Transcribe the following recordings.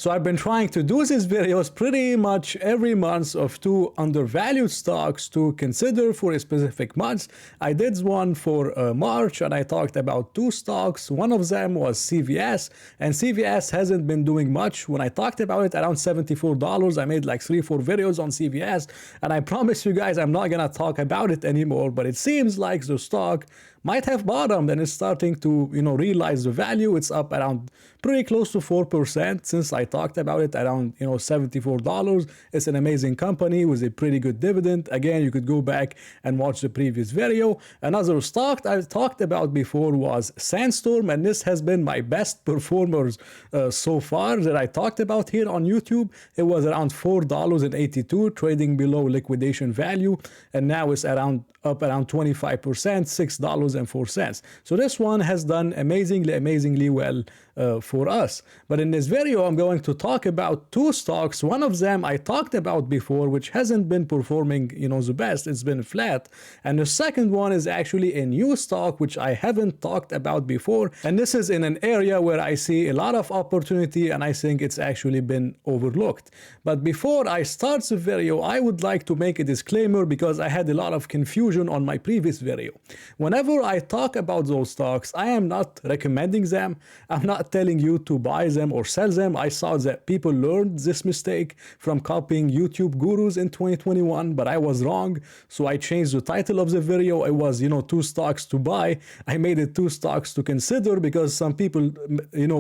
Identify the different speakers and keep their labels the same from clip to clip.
Speaker 1: So I've been trying to do these videos pretty much every month of two undervalued stocks to consider for a specific month. I did one for March and I talked about two stocks. One of them was CVS, and CVS hasn't been doing much. When I talked about it around $74, I made like 3-4 videos on CVS, and I promise you guys I'm not gonna talk about it anymore, but it seems like the stock might have bottomed and is starting to, realize the value. It's up around pretty close to 4% since I talked about it around, $74. It's an amazing company with a pretty good dividend. Again, you could go back and watch the previous video. Another stock I talked about before was Sandstorm, and this has been my best performers so far that I talked about here on YouTube. It was around $4.82, trading below liquidation value, and now it's up around 25%, $6.04. So this one has done amazingly well for us. But in this video, I'm going to talk about two stocks. One of them I talked about before, which hasn't been performing, the best. It's been flat. And the second one is actually a new stock, which I haven't talked about before. And this is in an area where I see a lot of opportunity, and I think it's actually been overlooked. But before I start the video, I would like to make a disclaimer because I had a lot of confusion on my previous video. Whenever I talk about those stocks, I am not recommending them. I'm not telling you to buy them or sell them. I saw that people learned this mistake from copying YouTube gurus in 2021, but I was wrong. So I changed the title of the video. It was, two stocks to buy. I made it two stocks to consider because some people,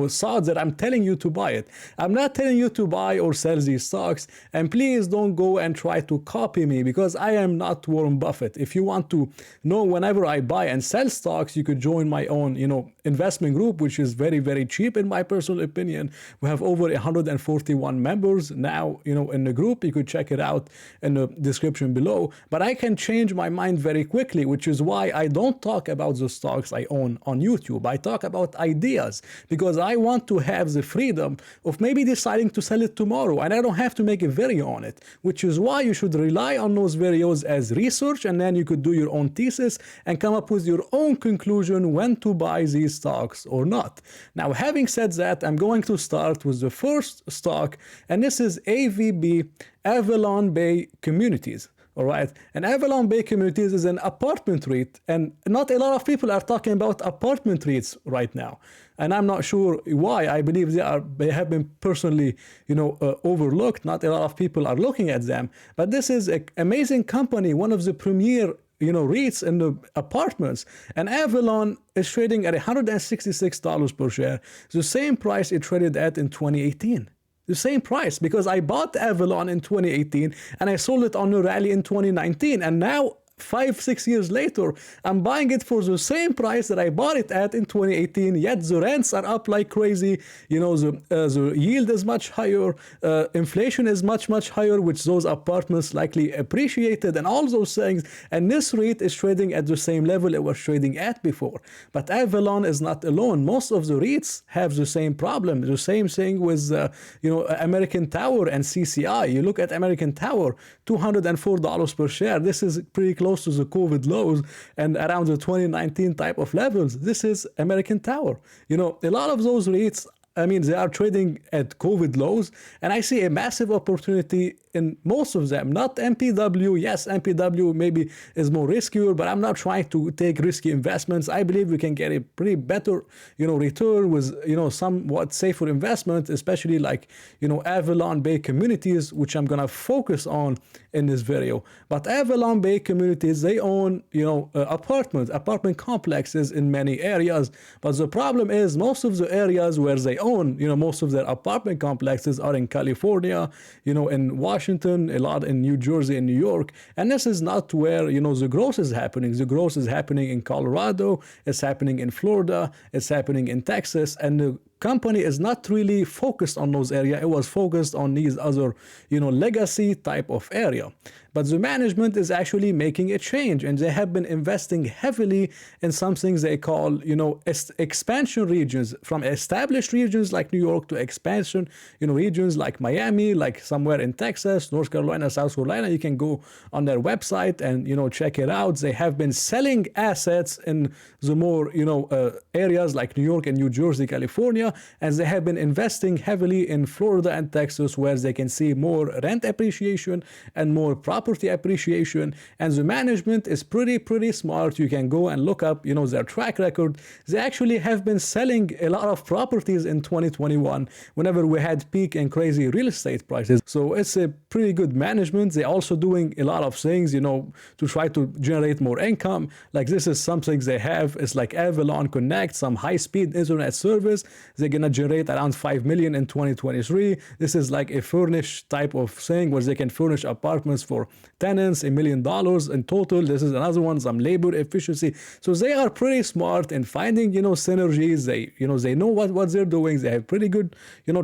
Speaker 1: thought that I'm telling you to buy it. I'm not telling you to buy or sell these stocks. And please don't go and try to copy me because I am not Warren Buffett. If you want to know whenever I buy and sell stocks, you could join my own, investment group, which is very cheap in my personal opinion. We have over 141 members now, in the group. You could check it out in the description below. But I can change my mind very quickly, which is why I don't talk about the stocks I own on YouTube. I talk about ideas because I want to have the freedom of maybe deciding to sell it tomorrow, and I don't have to make a video on it, which is why you should rely on those videos as research, and then you could do your own thesis and come up with your own conclusion when to buy these stocks or not. Now, having said that, I'm going to start with the first stock, and this is AVB, Avalon Bay Communities. All right. And Avalon Bay Communities is an apartment REIT, and not a lot of people are talking about apartment REITs right now. And I'm not sure why. I believe they have been personally, overlooked. Not a lot of people are looking at them. But this is an amazing company, one of the premier REITs in the apartments. And Avalon is trading at $166 per share, the same price it traded at in 2018. The same price, because I bought Avalon in 2018 and I sold it on a rally in 2019, and now 5-6 years later, I'm buying it for the same price that I bought it at in 2018, yet the rents are up like crazy. The yield is much higher, inflation is much higher, which those apartments likely appreciated, and all those things. And this REIT is trading at the same level it was trading at before. But Avalon is not alone. Most of the REITs have the same problem. The same thing with, American Tower and CCI. You look at American Tower, $204 per share. This is pretty close to the COVID lows and around the 2019 type of levels. This is American Tower. A lot of those REITs, they are trading at COVID lows, and I see a massive opportunity in most of them. Not MPW. Yes, MPW maybe is more riskier, but I'm not trying to take risky investments. I believe we can get a pretty better, return with, somewhat safer investment, especially like, Avalon Bay Communities, which I'm going to focus on in this video. But Avalon Bay Communities, they own, apartment complexes in many areas. But the problem is most of the areas where they own, most of their apartment complexes are in California, in Washington, a lot in New Jersey and New York. And this is not where, the growth is happening. The growth is happening in Colorado, it's happening in Florida, it's happening in Texas, and the company is not really focused on those areas. It was focused on these other, legacy type of area. but the management is actually making a change, and they have been investing heavily in some things they call, expansion regions, from established regions like New York to expansion, regions like Miami, like somewhere in Texas, North Carolina, South Carolina. You can go on their website and, check it out. They have been selling assets in the more, areas like New York and New Jersey, California, and they have been investing heavily in Florida and Texas, where they can see more rent appreciation and more property appreciation. And the management is pretty smart. You can go and look up, their track record. They actually have been selling a lot of properties in 2021 whenever we had peak and crazy real estate prices. So it's a pretty good management. They're also doing a lot of things, to try to generate more income. Like, this is something they have. It's like Avalon Connect, some high-speed internet service. They're gonna generate around $5 million in 2023. This is like a furnished type of thing where they can furnish apartments for tenants, $1 million in total. This is another one, some labor efficiency. So they are pretty smart in finding, synergies. They know what they're doing. They have pretty good,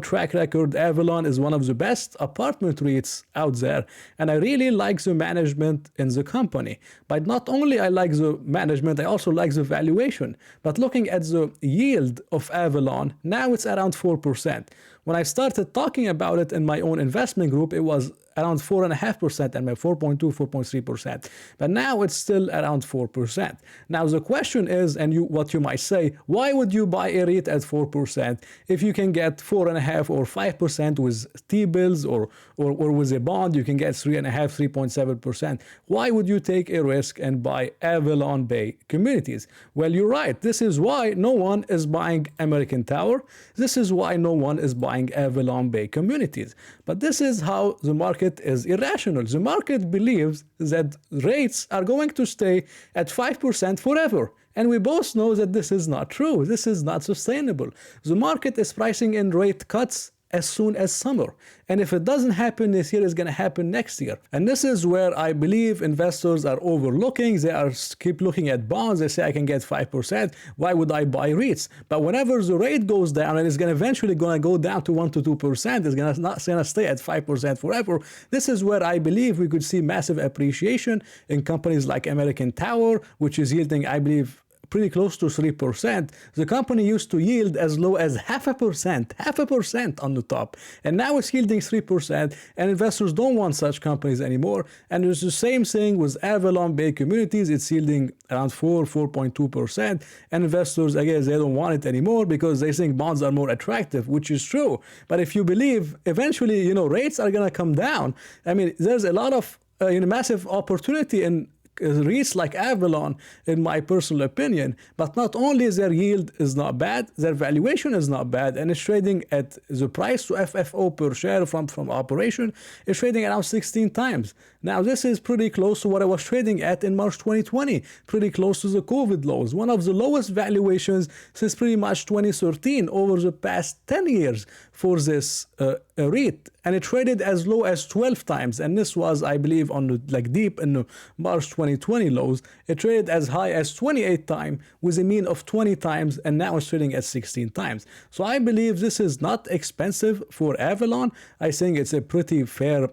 Speaker 1: track record. Avalon is one of the best apartment REITs out there, and I really like the management in the company. But not only I like the management, I also like the valuation. But looking at the yield of Avalon, now it's around 4%. When I started talking about it in my own investment group, it was around 4.5% and 4.2, 4.3%. But now it's still around 4%. Now the question is, and what you might say, why would you buy a REIT at 4% if you can get 4.5 or 5% with T-bills or with a bond, you can get 3.5, 3.7%. Why would you take a risk and buy Avalon Bay Communities? Well, you're right. This is why no one is buying American Tower. This is why no one is buying Avalon Bay Communities. But this is how the market is irrational. The market believes that rates are going to stay at 5% forever. And we both know that this is not true. This is not sustainable. The market is pricing in rate cuts as soon as summer. And if it doesn't happen this year, it's going to happen next year. And this is where I believe investors are overlooking. They are keep looking at bonds. They say, I can get 5%. Why would I buy REITs? But whenever the rate goes down, and it's going to eventually go down to 1 to 2%, it's going to stay at 5% forever. This is where I believe we could see massive appreciation in companies like American Tower, which is yielding, I believe, pretty close to 3%. The company used to yield as low as 0.5% on the top. And now it's yielding 3%, and investors don't want such companies anymore. And it's the same thing with Avalon Bay Communities. It's yielding around 4.2%. And investors, again, they don't want it anymore because they think bonds are more attractive, which is true. But if you believe eventually, rates are going to come down, I mean, there's a lot of massive opportunity in REITs like Avalon, in my personal opinion. But not only their yield is not bad, their valuation is not bad, and it's trading at the price to FFO per share from operation is trading around 16 times. Now, this is pretty close to what I was trading at in March 2020, pretty close to the COVID lows, one of the lowest valuations since pretty much 2013 over the past 10 years for this REIT. And it traded as low as 12 times. And this was, I believe, on the, deep in the March 2020 lows. It traded as high as 28 times with a mean of 20 times, and now it's trading at 16 times. So I believe this is not expensive for Avalon. I think it's a pretty fair,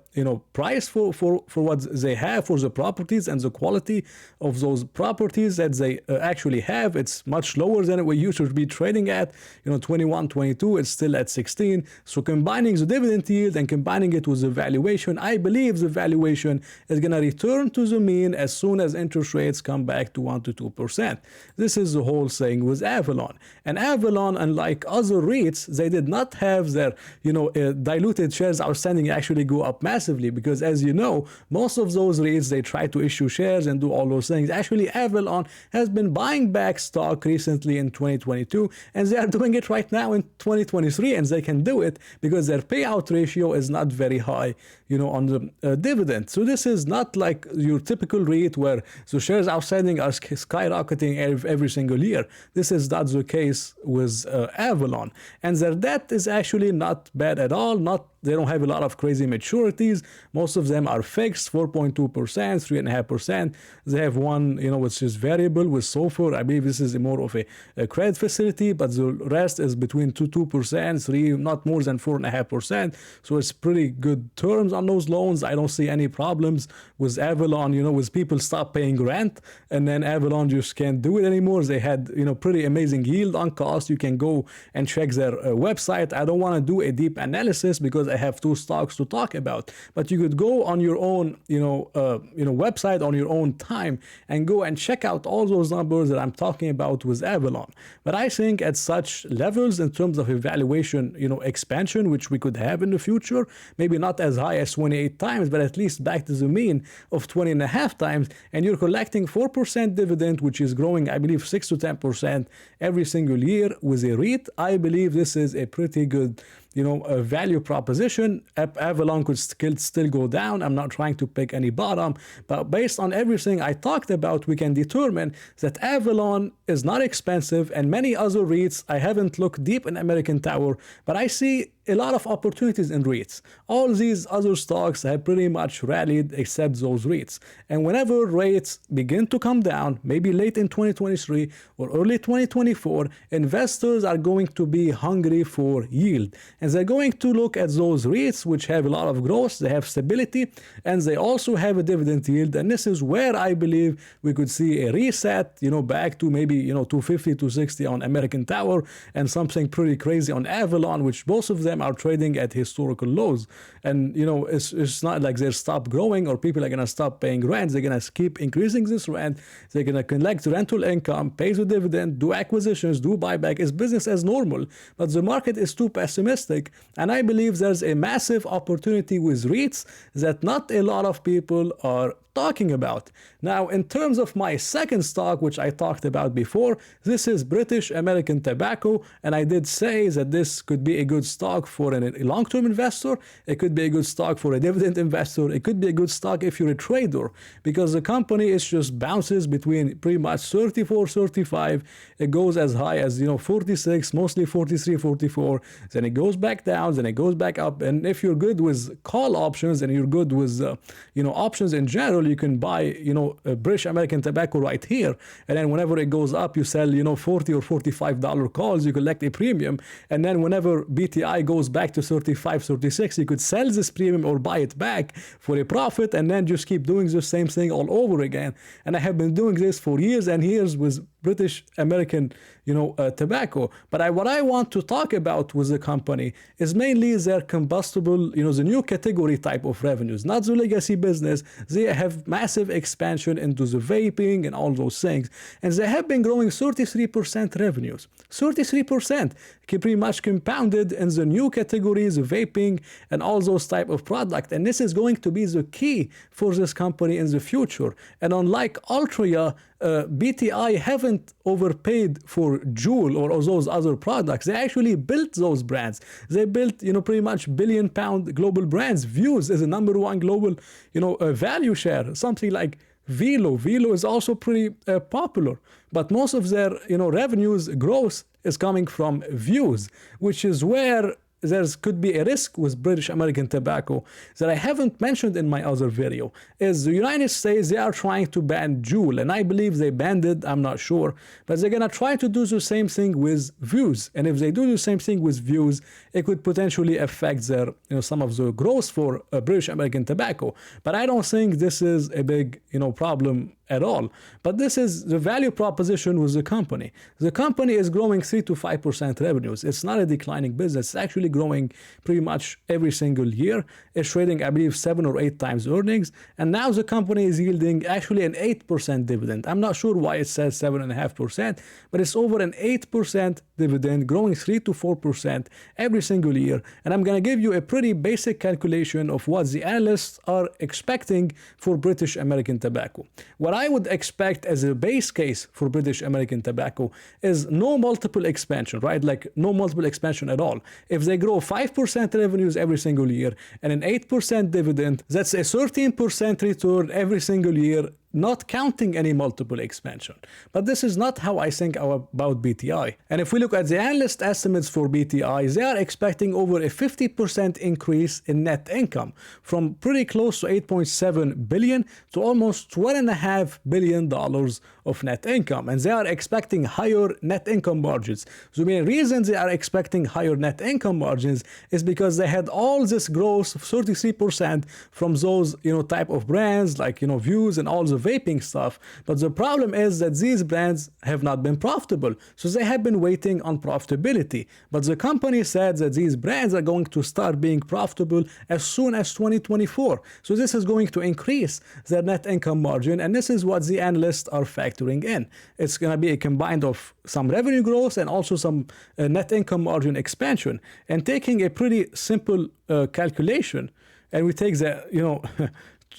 Speaker 1: price for what they have, for the properties and the quality of those properties that they actually have. It's much lower than we used to be trading at. 21, 22, it's still at 16. So combining the dividend yield and combining it with the valuation, I believe the valuation is going to return to the mean as soon as interest rates come back to 1 to 2%. This is the whole thing with Avalon. And Avalon, unlike other REITs, they did not have their, diluted shares outstanding actually go up massively, because as you know, most of those REITs, they try to issue shares and do all those things. Actually, Avalon has been buying back stock recently in 2022, and they are doing it right now in 2023, and they can do it because their payout ratio is not very high, on the dividend. So this is not like your typical REIT REIT where the shares outstanding are skyrocketing every single year. This is not the case with Avalon. And their debt is actually not bad at all. They don't have a lot of crazy maturities. Most of them are fixed, 4.2%, 3.5%. They have one, which is variable with SOFR. I believe this is more of a credit facility, but the rest is between 2%, 3, not more than 4.5%. So it's pretty good terms on those loans. I don't see any problems with Avalon, with people stop paying rent and then Avalon just can't do it anymore. They had, pretty amazing yield on cost. You can go and check their website. I don't want to do a deep analysis because I have two stocks to talk about, but you could go on your own, website on your own time and go and check out all those numbers that I'm talking about with Avalon. But I think at such levels in terms of evaluation, expansion, which we could have in the future, maybe not as high as 28 times, but at least back to the mean of 20.5 times, and you're collecting 4% dividend, which is growing, I believe, 6 to 10% every single year with a REIT. I believe this is a pretty good a value proposition. Avalon could still go down. I'm not trying to pick any bottom, but based on everything I talked about, we can determine that Avalon is not expensive, and many other REITs, I haven't looked deep in American Tower, but I see a lot of opportunities in REITs. All these other stocks have pretty much rallied except those REITs. And whenever rates begin to come down, maybe late in 2023 or early 2024, investors are going to be hungry for yield. And they're going to look at those REITs which have a lot of growth, they have stability, and they also have a dividend yield. And this is where I believe we could see a reset, back to maybe, 250, 260 on American Tower and something pretty crazy on Avalon, which both of them are trading at historical lows. And it's not like they're stop growing or people are gonna stop paying rent. They're gonna keep increasing this rent. They're gonna collect rental income, pay the dividend, do acquisitions, do buyback. It's business as normal. But the market is too pessimistic, and I believe there's a massive opportunity with REITs that not a lot of people are talking about. Now, in terms of my second stock, which I talked about before, this is British American Tobacco, and I did say that this could be a good stock for a long-term investor. It could be a good stock for a dividend investor. It could be a good stock if you're a trader, because the company is just bounces between pretty much 34, 35. It goes as high as 46, mostly 43, 44. Then it goes back down, then it goes back up. And if you're good with call options and you're good with options in general, you can buy British American Tobacco right here, and then whenever it goes up, you sell $40 or $45 calls, you collect a premium, and then whenever BTI goes back to 35, 36, you could sell this premium or buy it back for a profit, and then just keep doing the same thing all over again. And I have been doing this for years and years with British American tobacco. But what I want to talk about with the company is mainly their combustible, the new category type of revenues, not the legacy business. They have massive expansion into the vaping and all those things. And they have been growing 33% revenues. 33%, pretty much compounded in the new categories, vaping and all those type of product. And this is going to be the key for this company in the future. And unlike Altria, BTI haven't overpaid for Juul or those other products. They actually built those brands. They built, pretty much billion-pound global brands. Vuse is the #1 global, value share. Something like Velo. Velo is also pretty popular, but most of their, revenues growth is coming from Vuse, which is where there could be a risk with British American Tobacco that I haven't mentioned in my other video. Is the United States, they are trying to ban Juul, and I believe they banned it, I'm not sure, but they're gonna try to do the same thing with Vuse. And if they do the same thing with Vuse, it could potentially affect their, some of the growth for British American Tobacco. But I don't think this is a big, problem at all. But this is the value proposition with the company. The company is growing 3 to 5% revenues. It's not a declining business. It's actually growing pretty much every single year. It's trading, I believe, 7 or 8 times earnings. And now the company is yielding actually an 8% dividend. I'm not sure why it says 7.5%, but it's over an 8% dividend, growing 3 to 4% every single year. And I'm going to give you a pretty basic calculation of what the analysts are expecting for British American Tobacco. What I would expect as a base case for British American Tobacco is no multiple expansion, right? Like no multiple expansion at all. If they grow 5% revenues every single year and an 8% dividend, that's a 13% return every single year, not counting any multiple expansion. But this is not how I think about BTI. And if we look at the analyst estimates for BTI, they are expecting over a 50% increase in net income from pretty close to 8.7 billion to almost $1.5 billion of net income. And they are expecting higher net income margins. So the main reason they are expecting higher net income margins is because they had all this growth of 33% from those, type of brands like, Views and all the vaping stuff. But the problem is that these brands have not been profitable. So they have been waiting on profitability. But the company said that these brands are going to start being profitable as soon as 2024. So this is going to increase their net income margin. And this is what the analysts are factoring in. It's going to be a combined of some revenue growth and also some net income margin expansion. And taking a pretty simple calculation, and we take the,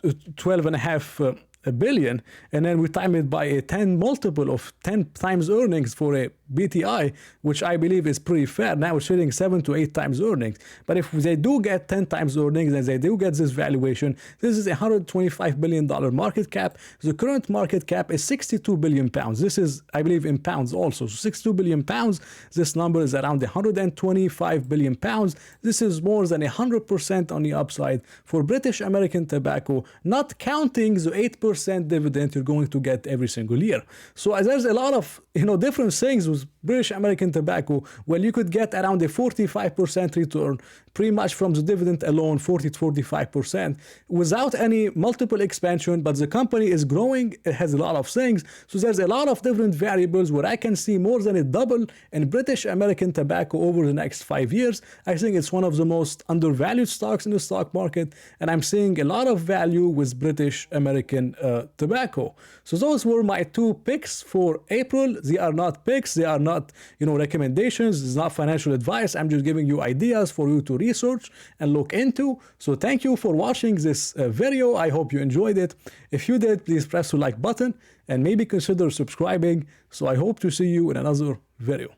Speaker 1: 12.5 billion, and then we time it by a 10 multiple of 10 times earnings for a BTI, which I believe is pretty fair. Now it's trading 7 to 8 times earnings. But if they do get 10 times earnings and they do get this valuation, this is a $125 billion market cap. The current market cap is 62 billion pounds. This is, I believe, in pounds also. So 62 billion pounds. This number is around 125 billion pounds. This is more than 100% on the upside for British American Tobacco, not counting the 8% dividend you're going to get every single year. So there's a lot of different things with British American Tobacco. Well, you could get around a 45% return pretty much from the dividend alone, 40 to 45%, without any multiple expansion. But the company is growing, it has a lot of things. So there's a lot of different variables where I can see more than a double in British American Tobacco over the next 5 years. I think it's one of the most undervalued stocks in the stock market, and I'm seeing a lot of value with British American Tobacco. So those were my 2 picks for April. They are not picks, they are not recommendations, it's not financial advice. I'm just giving you ideas for you to research and look into. So thank you for watching this video. I hope you enjoyed it. If you did, please press the like button and maybe consider subscribing. So I hope to see you in another video.